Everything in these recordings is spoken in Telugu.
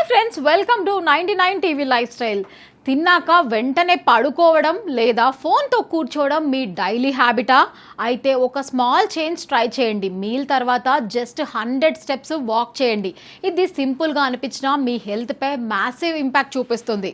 Friends, welcome to 99 TV life style. తిన్నాక వెంటనే పడుకోవడం లేదా ఫోన్తో కూర్చోవడం మీ డైలీ హ్యాబిటా? అయితే ఒక స్మాల్ చేంజ్ ట్రై చేయండి. మీల్ తర్వాత జస్ట్ 100 స్టెప్స్ వాక్ చేయండి. ఇది సింపుల్గా అనిపించినా మీ హెల్త్పై మ్యాసివ్ ఇంపాక్ట్ చూపిస్తుంది.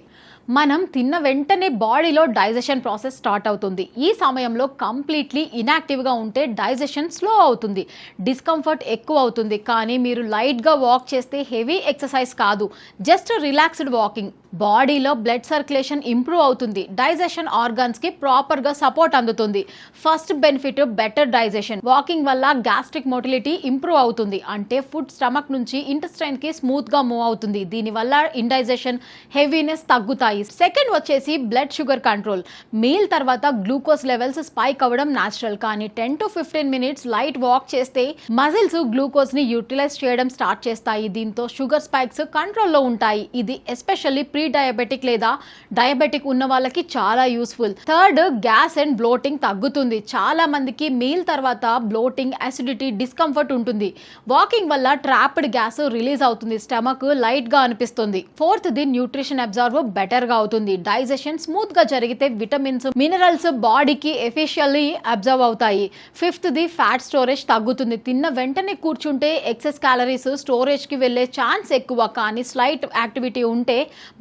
మనం తిన్న వెంటనే బాడీలో డైజెషన్ ప్రాసెస్ స్టార్ట్ అవుతుంది. ఈ సమయంలో కంప్లీట్లీ ఇన్యాక్టివ్గా ఉంటే డైజెషన్ స్లో అవుతుంది, డిస్కంఫర్ట్ ఎక్కువ అవుతుంది. కానీ మీరు లైట్గా వాక్ చేస్తే హెవీ ఎక్సర్సైజ్ కాదు, జస్ట్ రిలాక్స్డ్ వాకింగ్, బాడీలో బ్లడ్ సర్క్యులేషన్ ఇంప్రూవ్ అవుతుంది, డైజెషన్ ఆర్గాన్స్కి ప్రాపర్గా సపోర్ట్ అందుతుంది. First benefit better digestion. Walking వల్ల గ్యాస్ట్రిక్ మోటిలిటీ ఇంప్రూవ్ అవుతుంది, అంటే ఫుడ్ స్టమక్ నుంచి ఇంటెస్టైన్కి స్మూత్గా మూవ్ అవుతుంది. దీనివల్ల ఇండైజెషన్, హెవీనెస్ తగ్గుతాయి. సెకండ్ వచ్చేసి బ్లడ్ షుగర్ కంట్రోల్. మీల్ తర్వాత గ్లూకోజ్ లెవెల్స్ స్పైక్ అవ్వడం న్యాచురల్, కానీ 10 to 15 మినిట్స్ లైట్ వాక్ చేస్తే మజిల్స్ గ్లూకోజ్ని యూటిలైజ్ చేయడం స్టార్ట్ చేస్తాయి. దీంతో షుగర్ స్పైక్స్ కంట్రోల్లో ఉంటాయి. ఇది ఎస్పెషల్లీ ప్రీ డయాబెటిక్ లేదా డయాబెటిక్ ఉన్న వాళ్ళకి చాలా useful. Third, gas and bloating తగ్గుతుంది. చాలా మందికి మీల్ తర్వాత బ్లోటింగ్, అసిడిటీ, డిస్కంఫర్ట్ ఉంటుంది. వాకింగ్ వల్ల ట్రాప్డ్ గ్యాస్ రిలీజ్ అవుతుంది, స్టమక్ లైట్ గా అనిపిస్తుంది. Fourth the nutrition observe better గా అవుతుంది. డైజెషన్ స్మూత్ గా జరిగితే విటమిన్స్, మినరల్స్ బాడీకి ఎఫిషియల్లీ అబ్జర్వ్ అవుతాయి. ఫిఫ్త్ ది ఫ్యాట్ స్టోరేజ్ తగ్గుతుంది. తిన్న వెంటనే కూర్చుంటే ఎక్సెస్ క్యాలరీస్ స్టోరేజ్ కి వెళ్లే ఛాన్స్ ఎక్కువ, కానీ స్లైట్ యాక్టివిటీ ఉంటే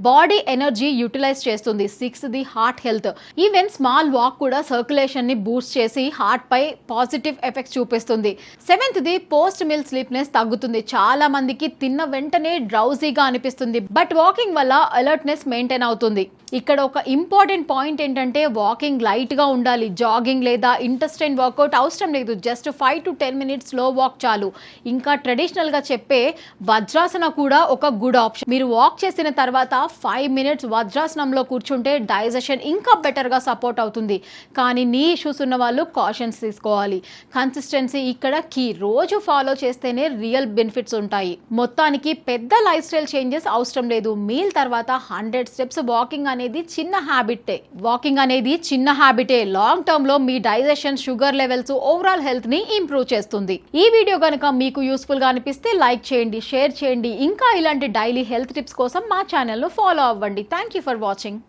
బాడీ ఎనర్జీ యూటిలైజ్ చేస్తుంది. Sixth the heart health. Even small walk కూడా సర్క్యులేషన్ ని బూస్ట్ చేసి హార్ట్ పై పాజిటివ్ ఎఫెక్ట్స్ చూపిస్తుంది. సెవెంత్ ది పోస్ట్ మీల్ స్లీప్నెస్ తగ్గుతుంది. చాలా మందికి తిన్న వెంటనే డ్రౌజీగా అనిపిస్తుంది, బట్ వాకింగ్ వల్ల అలర్ట్నెస్ మెయింటైన్ అవుతుంది. ఇక్కడ ఒక ఇంపార్టెంట్ పాయింట్ ఏంటంటే వాకింగ్ లైట్ గా ఉండాలి. జాగింగ్ లేదా ఇంటెస్టైన్ వర్కౌట్ అవసరం లేదు, just 5 to 10 minutes slow walk చాలు. ఇంకా ట్రెడిషనల్ గా చెప్పే వజ్రాసన కూడా ఒక గుడ్ ఆప్షన్. మీరు వాక్ చేసిన తర్వాత 5 మినిట్స్ వజ్రాసనంలో కూర్చుంటే డైజెషన్ ఇంకా బెటర్ గా సపోర్ట్ అవుతుంది. కానీ నీ ఇష్యూస్ ఉన్న వాళ్ళు కాషన్స్ తీసుకోవాలి. కన్సిస్టెన్సీ ఇక్కడ కీ. రోజు ఫాలో చేస్తేనే రియల్ బెనిఫిట్స్ ఉంటాయి. మొత్తానికి పెద్ద లైఫ్ స్టైల్ చేంజెస్ అవసరం లేదు. మీల్ తర్వాత 100 స్టెప్స్ వాకింగ్ అనేది చిన్న హ్యాబిటే లాంగ్ టర్మ్ లో మీ digestion, sugar levels, overall health ని ఇంప్రూవ్ చేస్తుంది. ఈ వీడియో కనుక మీకు యూస్ఫుల్ గా అనిపిస్తే లైక్ చేయండి, షేర్ చేయండి. ఇంకా ఇలాంటి డైలీ హెల్త్ టిప్స్ కోసం మా ఛానల్ ను ఫాలో అవ్వండి. Thank you for watching.